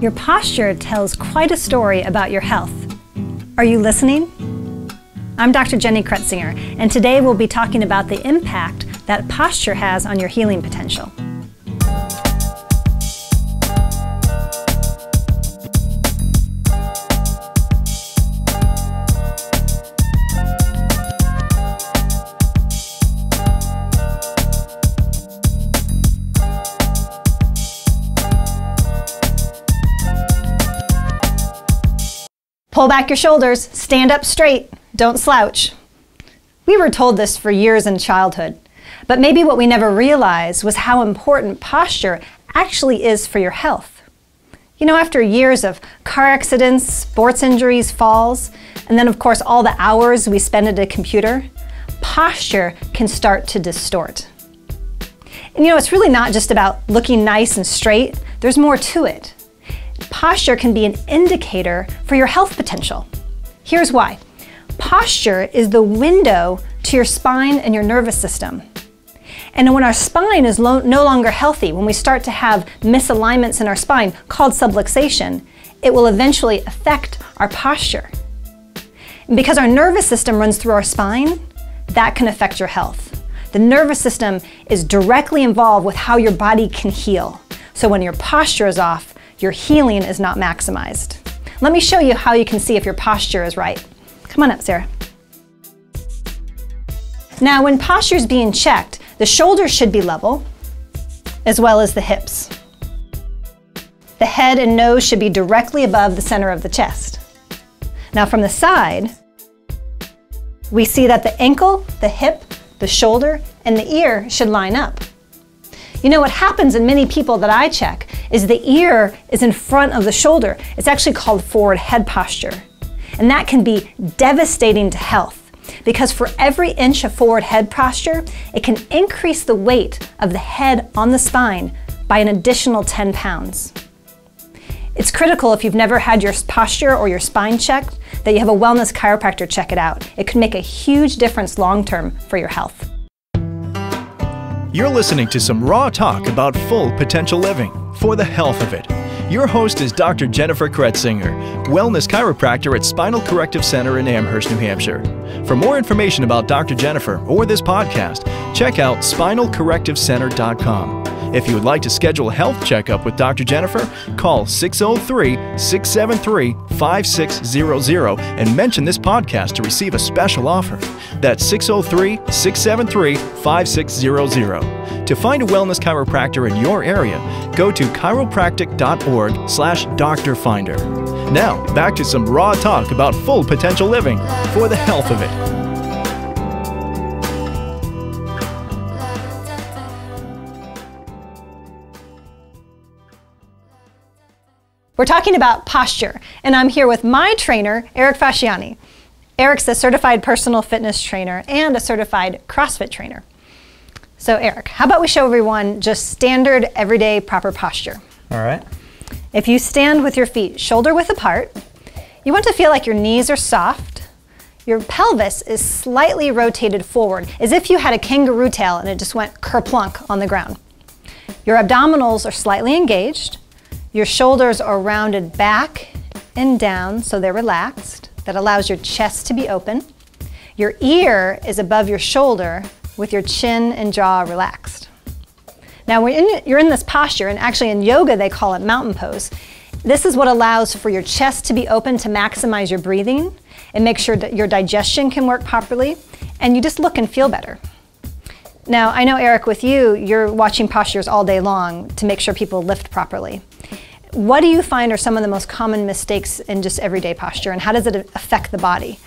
Your posture tells quite a story about your health. Are you listening? I'm Dr. Jenny Kretzinger, and today we'll be talking about the impact that posture has on your healing potential. Pull back your shoulders, stand up straight, don't slouch. We were told this for years in childhood, but maybe what we never realized was how important posture actually is for your health. You know, after years of car accidents, sports injuries, falls, and then of course all the hours we spend at a computer, posture can start to distort. And you know, it's really not just about looking nice and straight, there's more to it. Posture can be an indicator for your health potential. Here's why. Posture is the window to your spine and your nervous system. And when our spine is no longer healthy, when we start to have misalignments in our spine called subluxation, it will eventually affect our posture. And because our nervous system runs through our spine, that can affect your health. The nervous system is directly involved with how your body can heal. So when your posture is off, your healing is not maximized. Let me show you how you can see if your posture is right. Come on up, Sarah. Now, when posture is being checked, the shoulders should be level, as well as the hips. The head and nose should be directly above the center of the chest. Now, from the side, we see that the ankle, the hip, the shoulder, and the ear should line up. You know, what happens in many people that I check is the ear is in front of the shoulder. It's actually called forward head posture. And that can be devastating to health because for every inch of forward head posture, it can increase the weight of the head on the spine by an additional 10 pounds. It's critical if you've never had your posture or your spine checked that you have a wellness chiropractor check it out. It can make a huge difference long-term for your health. You're listening to some raw talk about full potential living for the health of it. Your host is Dr. Jennifer Kretzinger, wellness chiropractor at Spinal Corrective Center in Amherst, New Hampshire. For more information about Dr. Jennifer or this podcast, check out spinalcorrectivecenter.com. If you would like to schedule a health checkup with Dr. Jennifer, call 603-673-5600 and mention this podcast to receive a special offer. That's 603-673-5600. To find a wellness chiropractor in your area, go to chiropractic.org/doctorfinder. Now, back to some raw talk about full potential living for the health of it. We're talking about posture, and I'm here with my trainer, Eric Fasciani. Eric's a certified personal fitness trainer and a certified CrossFit trainer. So Eric, how about we show everyone just standard, everyday, proper posture? All right. If you stand with your feet shoulder width apart, you want to feel like your knees are soft, your pelvis is slightly rotated forward, as if you had a kangaroo tail and it just went kerplunk on the ground. Your abdominals are slightly engaged, your shoulders are rounded back and down so they're relaxed. That allows your chest to be open. Your ear is above your shoulder with your chin and jaw relaxed. Now you're in this posture, and actually in yoga they call it mountain pose. This is what allows for your chest to be open to maximize your breathing and make sure that your digestion can work properly, and you just look and feel better. Now I know, Eric, with you, you're watching postures all day long to make sure people lift properly. What do you find are some of the most common mistakes in just everyday posture, and how does it affect the body?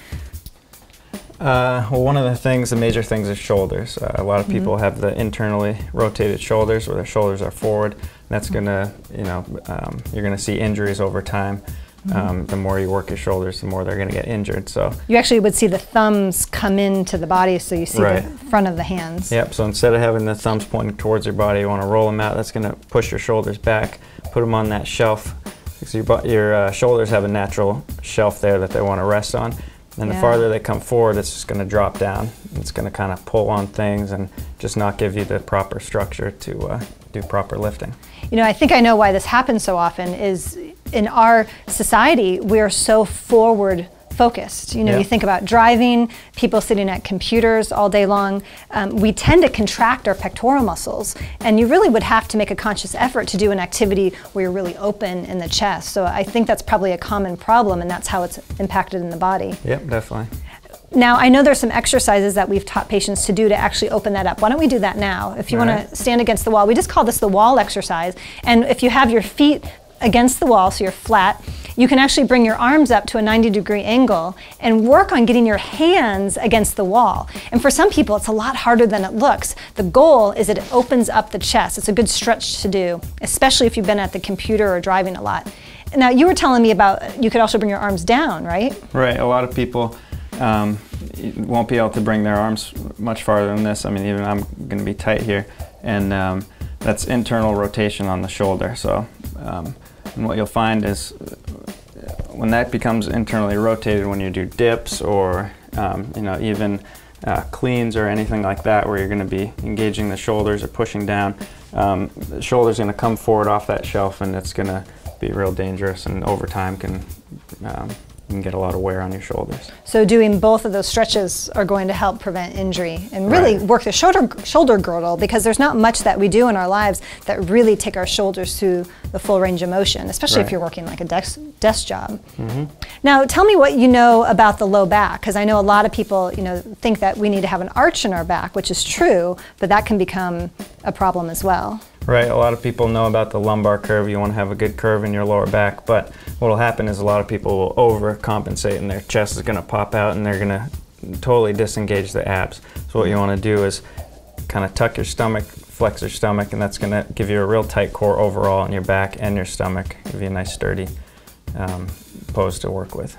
Well, one of the major things is shoulders. A lot of people have the internally rotated shoulders where their shoulders are forward. And that's gonna, you're gonna see injuries over time. The more you work your shoulders, the more they're gonna get injured. So you actually would see the thumbs come into the body, so you see the front of the hands. Yep, so instead of having the thumbs pointing towards your body, you wanna roll them out. That's gonna push your shoulders back, put them on that shelf. So your shoulders have a natural shelf there that they wanna rest on. And the farther they come forward, it's just going to drop down. It's going to kind of pull on things and just not give you the proper structure to do proper lifting. You know, I think I know why this happens so often is in our society, we're so forward focused. You know, Yeah. you think about driving, people sitting at computers all day long. We tend to contract our pectoral muscles, and you really would have to make a conscious effort to do an activity where you're really open in the chest. So I think that's probably a common problem, and that's how it's impacted in the body. Yep, definitely. Now, I know there's some exercises that we've taught patients to do to actually open that up. Why don't we do that now? If you want to stand against the wall, we just call this the wall exercise. And if you have your feet against the wall, so you're flat, you can actually bring your arms up to a 90-degree angle and work on getting your hands against the wall. And for some people, it's a lot harder than it looks. The goal is that it opens up the chest. It's a good stretch to do, especially if you've been at the computer or driving a lot. Now, you were telling me about, you could also bring your arms down, right? Right, a lot of people won't be able to bring their arms much farther than this. I mean, even I'm going to be tight here, and that's internal rotation on the shoulder. So, and what you'll find is when that becomes internally rotated, when you do dips or you know, even cleans or anything like that, where you're going to be engaging the shoulders or pushing down, the shoulder's going to come forward off that shelf, and it's going to be real dangerous, and over time can you can get a lot of wear on your shoulders. So doing both of those stretches are going to help prevent injury and really work the shoulder girdle, because there's not much that we do in our lives that really take our shoulders through the full range of motion, especially if you're working like a desk job. Now, tell me what you know about the low back, because I know a lot of people, you know, think that we need to have an arch in our back, which is true, but that can become a problem as well. Right, a lot of people know about the lumbar curve. You want to have a good curve in your lower back, but what will happen is a lot of people will overcompensate and their chest is going to pop out and they're going to totally disengage the abs. So what you want to do is kind of tuck your stomach, flex your stomach, and that's going to give you a real tight core overall in your back and your stomach, give you a nice sturdy pose to work with.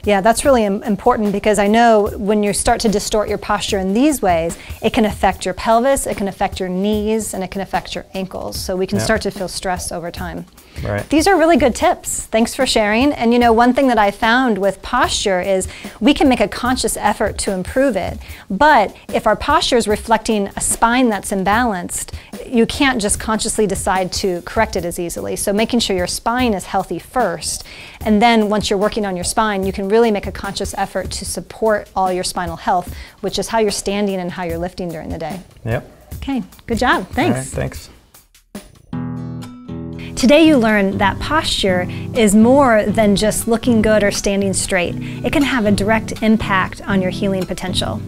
Yeah, that's really important, because I know when you start to distort your posture in these ways, it can affect your pelvis, it can affect your knees, and it can affect your ankles. So we can start to feel stress over time. Right. These are really good tips. Thanks for sharing. And you know, one thing that I found with posture is we can make a conscious effort to improve it. But if our posture is reflecting a spine that's imbalanced, you can't just consciously decide to correct it as easily. So making sure your spine is healthy first, and then once you're working on your spine, you can really make a conscious effort to support all your spinal health, which is how you're standing and how you're lifting during the day. Yep. Okay, good job. Thanks. All right, thanks. Today you learned that posture is more than just looking good or standing straight. It can have a direct impact on your healing potential.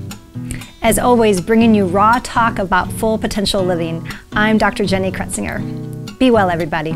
As always, bringing you raw talk about full potential living, I'm Dr. Jenny Kretzinger. Be well, everybody.